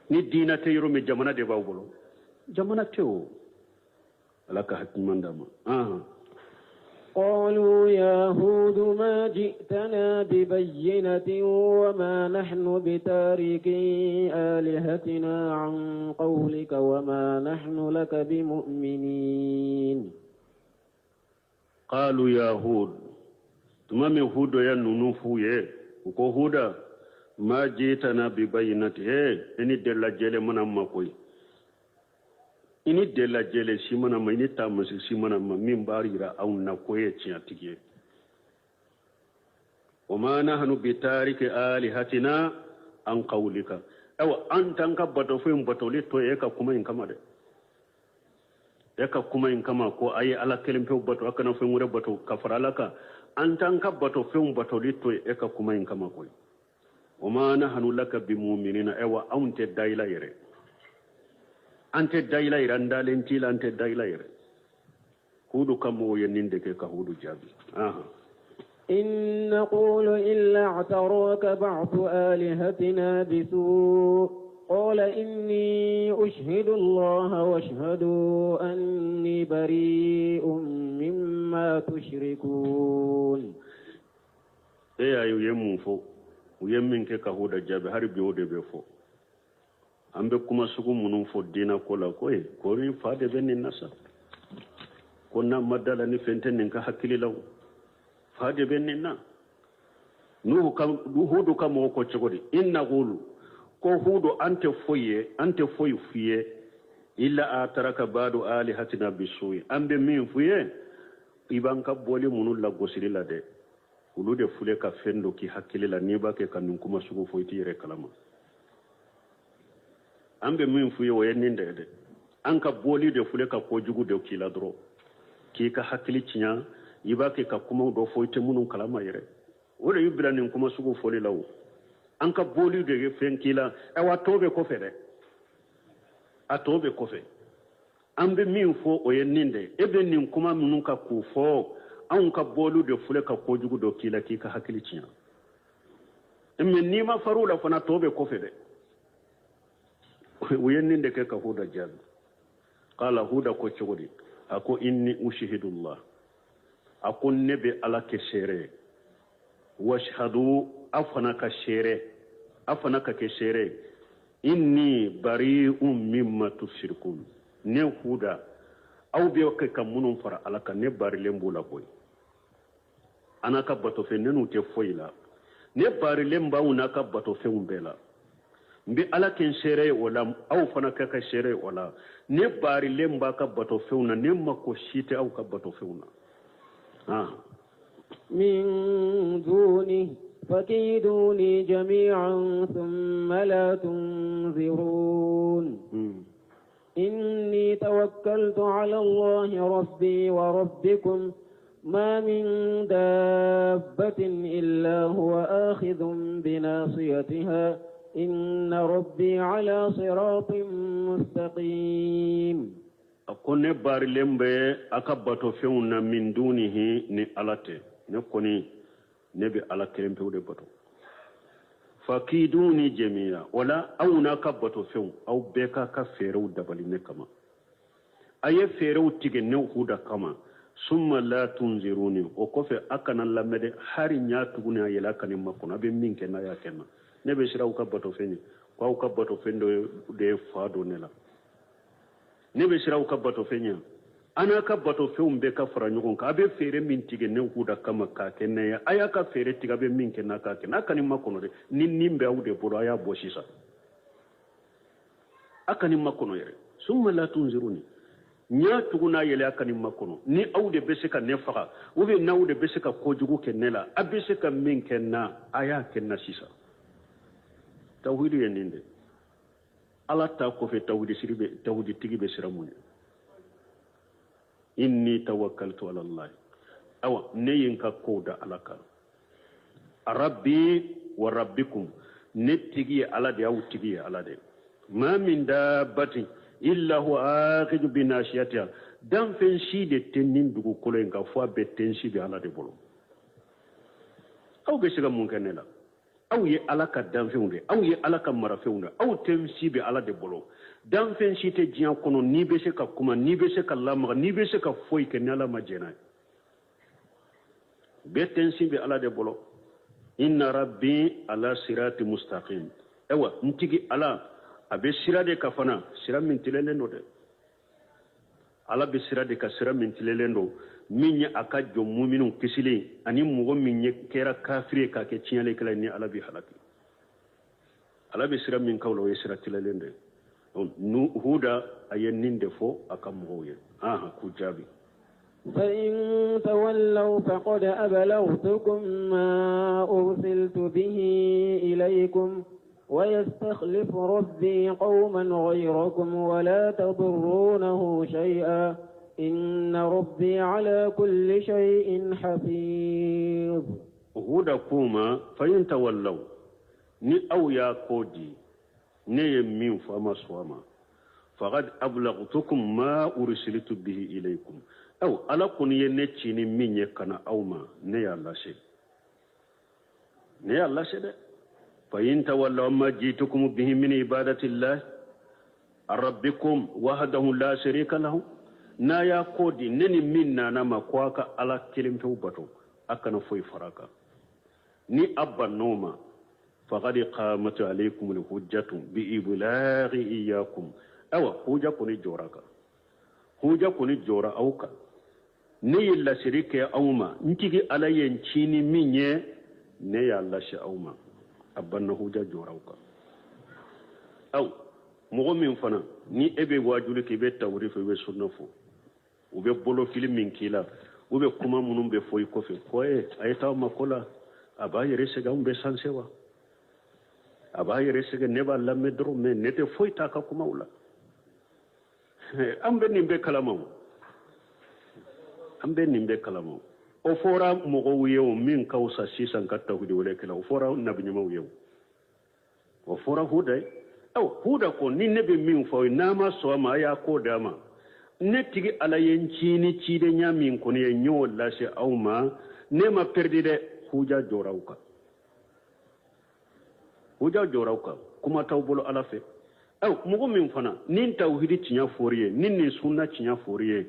S2: ni dina te yoro me jamana de bawbolo jamana te o alaka hakimandama
S1: قالوا يا هود ما جئتنا ببينة وما نحن بتاركي آلهتنا عن قولك وما نحن لك بمؤمنين
S2: قالوا يا هود تمام هود يا نونفو وكو هودا ما جئتنا ببينة إني دلا جل من أمكوي ini dela jele simana ma ini tamasi simana ma min barira aw na koye tiyatige wama nahnu bitariki alihatina an qawlika aw antan ka bato fem bato le to e ka kuma in kama de e ka kuma in kama ko ayi ala kelim fe bato akana fem wure bato kafaralaka antan ka bato fem bato le to e ka kuma in kama ko wama nahnu laka bimu'minina aw ante daila yere ante daila ira ndalen ante daila ira hudu kamo yeninde ke ka hudu jabi
S1: إن نقول إلا اعتراك بعض آلهتنا بسوء قال إني أشهد الله واشهدوا أني بريء مما تشركون
S2: أيو يمفو ويمنك كهودا جاب هرب يودي بفو ambe kuma sugu munun fo dina ko la ko ko ri faade ben nasa ko na madala ni fenten nin ka hakili law faade ben na nu kam du hudu kam ko cogodi inna qulu ko hudu ante foyi fiye illa ataraka badu alihatina bisuyi ambe min fiye iban ka boli munun la gosiri la de ulu de fule ka fendo ki hakili la ni ba ke kanun kuma sugu fo tire kalama ambe min fuye wayennin de an ka boli de fule ka ko jugu de kila dro ki ka hakili cinya i b'a kɛ ka kumaw dɔ fɔ i tɛ minnu kalama yɛrɛ o de y'i bila nin kuma sugu fɔli la o an ka boli de ye fɛn k'i la a tɔ bɛ kɔfɛ dɛ a tɔ bɛ kɔfɛ an bɛ min fɔ o ye nin de e bɛ nin kuma minnu ka k'u fɔ anw ka bɔliw de filɛ ka kojugu dɔ k'i la k'i ka hakili tiɲɛ mais n'i ma far'u la fana tɔ bɛ kɔfɛ dɛ u ye nin de kɛ ka Huda jaabi kala Huda ko cogo di a ko inni ushhidullah a ko ne bɛ Ala kɛ seere washhadu a fana ka kɛ seere inni bari'un mimma tushrikun ne Huda aw bɛ kɛ ka minnu fara Ala kan ne barilen b'o la koyi ana ka batofɛn ne n'u tɛ foyi la ne barilen b'aw n'a ka batofɛnw bɛɛ la n bɛ Ala kɛ n seere ye o la aw fana kɛ ka seere ye o la ne barilen b'a ka batofɛnw na ne mako si tɛ aw ka batofɛnw na
S1: min duni فكيدوني جميعا ثم لا تنظرون إني توكلت على الله ربي وربكم ما من دابة إلا هو آخذ بناصيتها إن ربي على صراط مستقيم
S2: أكون بارلم بي أكبتو فيونا من دونه ني ألاتي نكوني نبي على كلمة ودي بطو فكيدوني جميعا ولا أو نكبتو فيون أو بيكا كفيرو دبالي نكما أي فيرو تيجي نوهودا كما ثم لا تنظروني وكفي أكنا لمدي هاري نياتوني يلاكني مكونا أبي مينك نايا كنا نبي سراو كبتو فيني كاو كبتو فين دي فادو نلا نبي سراو كبتو فيني ana ka bato fɛnw bɛɛ ka fara ɲɔgɔn kan a bɛ feere min tigɛ ne Huda kama k'a kɛ ne ye a y'a ka feere tigɛ a bɛ min kɛ n'a k'a kɛ n'a ka nin ma kɔnɔ dɛ ni nin bɛ aw de bolo a y'a bɔ sisan a ka nin ma kɔnɔ yɛrɛ summa la tunziruni ɲa tugun n'a yɛlɛ a ka nin ma kɔnɔ ni aw de bɛ se ka ne faga ou bien n'aw de bɛ se ka kojugu kɛ ne la a bɛ se ka min kɛ n na a y'a kɛ n na sisan tawhidu ye nin de Ala ta kɔfɛ tawhiditigi bɛ sira mun ye inni tawakkaltu ala Allah awa ne yin ka koda alaka rabbi wa rabbikum ne tigi ala de aw tigi ala de ma min dabbatin illa huwa akhidhu bi nasiyatiha dan fen shi de tenin dugu kolo en ka fo be ten shi be ala de bolo aw be siga mun kenela aw ye ala ka dan fen de aw ye ala ka mara fen de aw ten shi be ala de bolo dan fen shi te jiyan kono ni be se ka kuma ni be se ka lamaga ni be se ka foyi ke ni ala ma jena be ten shi be ala de bolo inna rabbi ala sirati mustaqim ewa ntigi ala abe sira de ka fana sira min tilelen do de ala be sira de ka sira min tilelen do min ya aka jo mu'minun kisile ani mugo min ye kera kafire ka ke tinyale kala ni ala bi halaki ala be sira min kawlo ye sira tilelen de nu Huda ayen ninde fo aka mugo ye ku jabi
S1: فإن تولوا فقد أبلغتكم ما أرسلت به إليكم ويستخلف ربي قوما غيركم ولا تضرونه شيئا إن ربي على كل شيء حفيظ
S2: Huda kuma فإن تولوا ni aw ya kodi ne ye min fama swama faqad ablaghtukum ma ursiltu bihi ilaykum aw ala kun ye ne cini min ye kana aw ma ne ya lashe de fa in tawallaw ma jitukum bihi min ibadati llah rabbikum wahdahu la sharika lahu na ya kodi ne ni min na ma ko aka ala kelim to bato akana foy faraka ni abba noma faqad qamat alaykum alhujjatu bi iblaghi iyyakum awa huja kuni jora auka ne yilla shirike auma ntigi ala yen chini minye ne ya Allah shi auma abanna huja jora auka aw mogo min fana ni ebe wajuli ke be tawrif be sunna fo u be bolo filmin kila u be kuma munum be foy ko fe ko ayta makola abaye resega umbe sansewa abaye resega neba lamme dro me nete foy ta ka kuma ula ambe nimbe kalamaw o fora mogo wiyo min kausa sisan ka tawhid wala kala o fora nabi nyama wiyo o fora huda huda ko ni nabi min fo nama so ma ya ko dama ne tigi ala yencini cide nya min ko ne nyo la se awma ne ma perdi de huja jorawka kuma tawbulu ala fe mogo min fana nin tawhidi tinya foriye nin sunna tinya foriye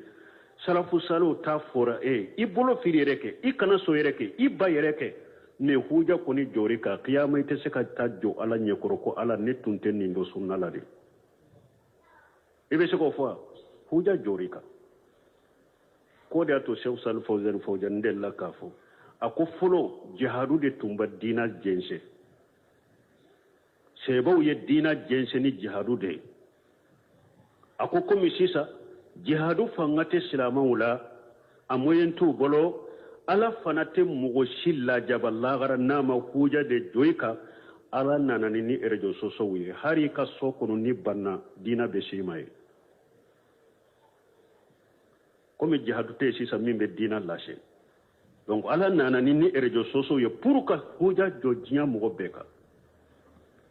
S2: salafu salo ta fora i bolo firi reke i kana so reke i ba reke ne huja koni jori ka qiyamai te se ka ta jo ala nyekoro ko ala ne tunte nin do sunna la de ibe se ko fo huja jori ka ko da to sheikh sal fawzan de la ka fo ako folo jihadu de tumba dina jense sebaw ye dina jense ni jihadu de ako komi sisa jihadu fangate silama wula amoyen tu bolo ala fanate mugo shilla jaballa gara nama huja de joika ala nanani ni erejo soso wi hari ka sokono ni banna dina be shimay komi jihadu te sisa mimbe dina lashe donc ala nanani ni erejo soso ye pour ka huja jojinya mugo beka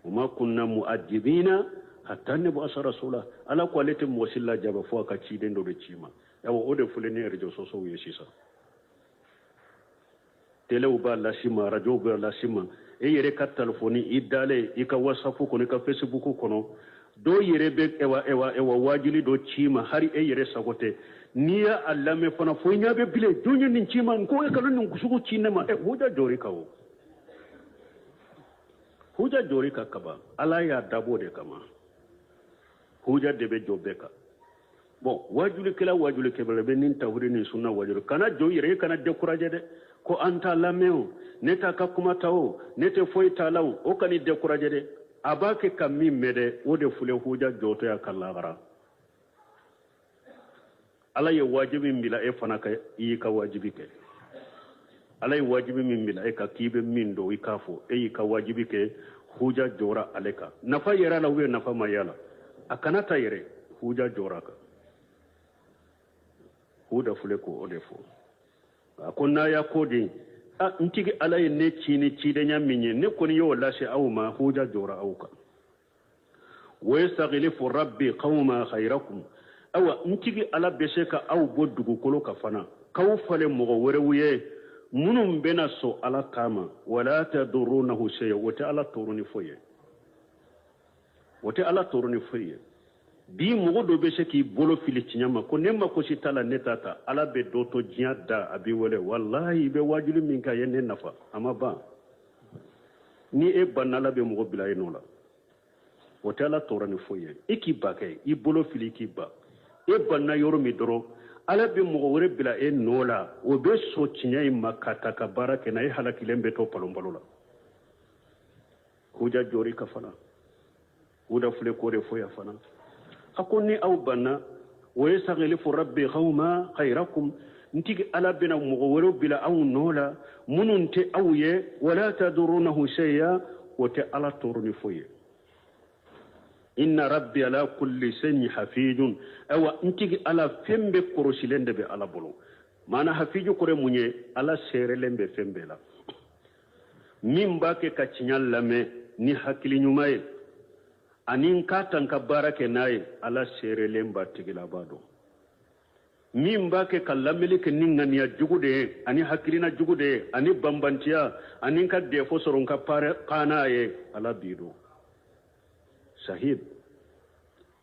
S2: wama kunna mu'adibina hatta ne bu asara rasula ala quality mo silla jaba fo ka ci den do be cima yawo ode fuleni rejo so so yesi sa tele uba la sima radio ba la sima e yere ka telefoni idale ika whatsapp ko ne ka facebook ko no do yere be ewa wajili do cima hari e yere sagote niya allame fana fo nyabe bile dunyo nin cima ko e kala nin kusugo cinema e huja jori kawo huja jori ka kaba ala ya dabo de kama huja debe jobeka bon wajuli kebele be nin tawri nin sunna wajulu kana jo yire kana décourager de ko anta lameo neta ka kuma tawo nete foy talaw o kani décourager de abake kam mi mede wode fule huja joto ya kallagara ala ye wajibi mbila e fanaka yi ka wajibi ke ala ye wajibi min bila e ka kibe min do ikafo e yi ka wajibi ke huja jora aleka nafa yera la we nafa mayala akana tayere huja joraka huda fule ko odefo akonna ya kodi ntigi alaye ne chini chide nya minye ne koni yo lashe awma huja jora awka wa yastaghlifu rabbi qauma khayrakum awa ntigi ala beseka aw bodugo kolo kafana kaw fale mogo were wuye munum bena so ala kama wala tadurunahu shay'a wata ala toruni foye bi mogo do be se ki bolo fili tinyama ko nemma ko sitala netata ala be doto jiada abi wole wallahi be wajulu min ka yenne nafa ama ba ni e banala be mogo bila enola wata ala torani foye ikibake i bolo fili kiba e banna yoro mi doro ala be mogo wore bila e nola o be so tinyai makata ka barake na e halakilembe to palombalola huja jori ka fana huda fule kore foya fana akonni aw banna wa yasaghlifu rabbi qauma khayrakum ntigi ala bina mogo wore bila aw nola mununte awye wala tadurunahu shay'a wote ala torni foye inna rabbi ala kulli shay'in hafizun awa ntigi ala fembe korosilende be ala bolo mana hafiju kore munye ala serelembe fembe la mimba ke kacinyal lame ni hakili nyumaye anin katan ka barake naye ala serelemba tigila bado mimba ke kallameli ke ningania jugude ani hakilina jugude ani bambantia anin ka defo soron ka pare kanaye ala bido shahid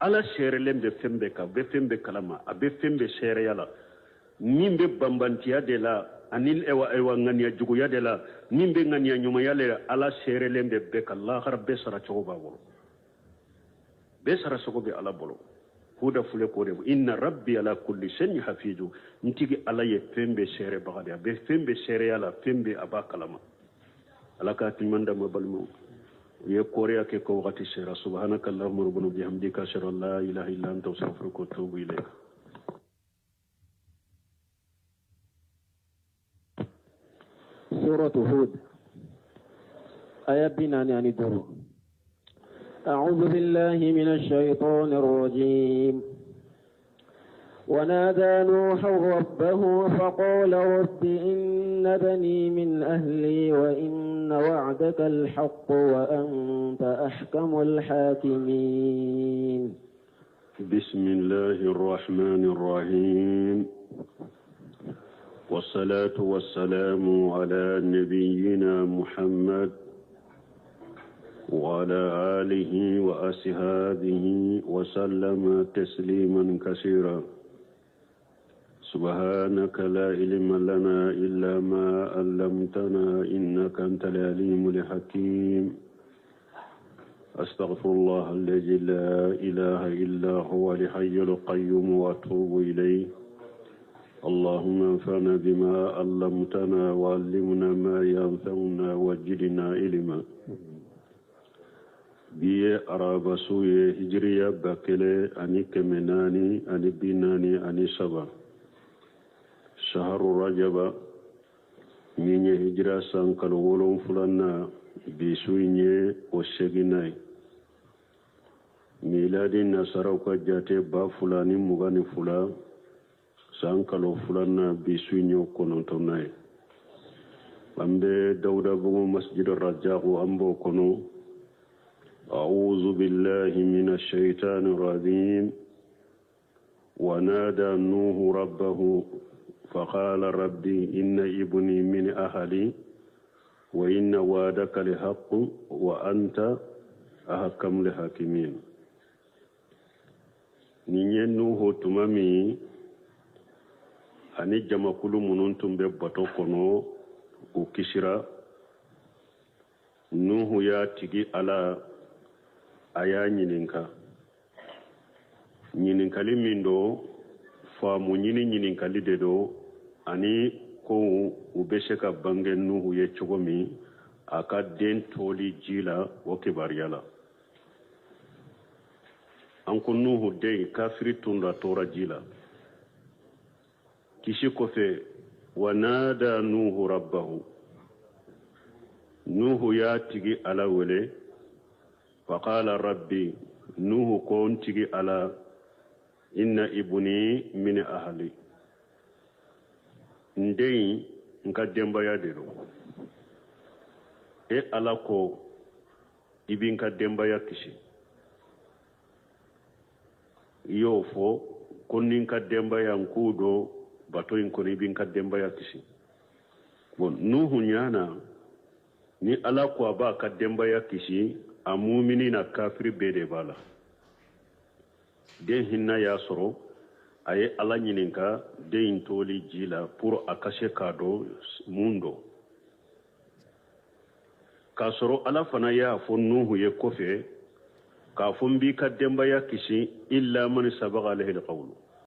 S2: ala serelembe fembe ka be fembe kalama abe fembe sere yala nimbe bambantia de la anil ewa ngania jugu ya de la nimbe ngania nyuma yale ala serelembe be kala harbe sara choba bolo be sara sogo be ala bolo huda fule ko de inna rabbi ala kulli shay'in hafizu ntigi ala ye fembe sere bagade be fembe sere yala fembe aba kalama ala ka timanda mabalmu ye korea ke ko wakati sera subhanaka allahumma rabbana bihamdika ashhadu an la ilaha illa anta astaghfiruka wa atubu ilayk
S1: سورة هود آية بنان يعني درو أعوذ بالله من الشيطان الرجيم ونادى نوح ربه فقال رب إن بني من أهلي وإن وعدك الحق وأنت أحكم الحاكمين.
S2: بسم الله الرحمن الرحيم، والصلاة والسلام على نبينا محمد وعلى آله وأصحابه وسلم تسليما كثيرا. سبحانك لا علم لنا إلا ما علمتنا إنك أنت العليم الحكيم. أستغفر الله الذي لا إله إلا هو الحي القيوم وأتوب إليه. اللهم انفعنا بما علمتنا وعلمنا ما ينفعنا وزدنا علما. biye araba suye hijriya bakele ani kemenani ani binani ani saba shaharu rajaba minye hijra sankal wolon fulanna bisuye o seginai miladi nasara ko jate ba fulani mugani fula sankalo fulanna bisuye konontonai bambe dawda bugu masjid ar-rajaq ambo kono. أعوذ بالله من الشيطان الرجيم. ونادى نوح ربه فقال ربي إن ابني من أهلي وإن وعدك الحق وأنت أحكم الحاكمين. نيني نوح تمامي أني جمع كل منونتم ببطو كنو وكسرا نوح يا تيجي على aya ñininkali min do faamu ñininkali de do ani ko u be se ka bange nuhu ye cogo min a ka den tooli ji la wo kibariya la an ko nuhu den kafiri tunda tora ji la kisi kofe wa nada nuhu rabbahu nuhu ya tigi ala wele فقال ربي نوح كونتي على إن ابني من أهلي ندين نكدم بيادرو على كو ابن كدم بياكشي يوفو كونين كدم بيانكودو باتو ينكون ابن كدم بياكشي نوح نيانا ni ala ko ba kadem bayakisi a mumini na kafiri bede bala den hinna ya soro aye ala nyininka den toli jila pour akashe kado mundo ka soro ala fana ya fo nuhu ye kofe ka fo mbi ka demba ya kisi illa man sabaga alayhi alqawlu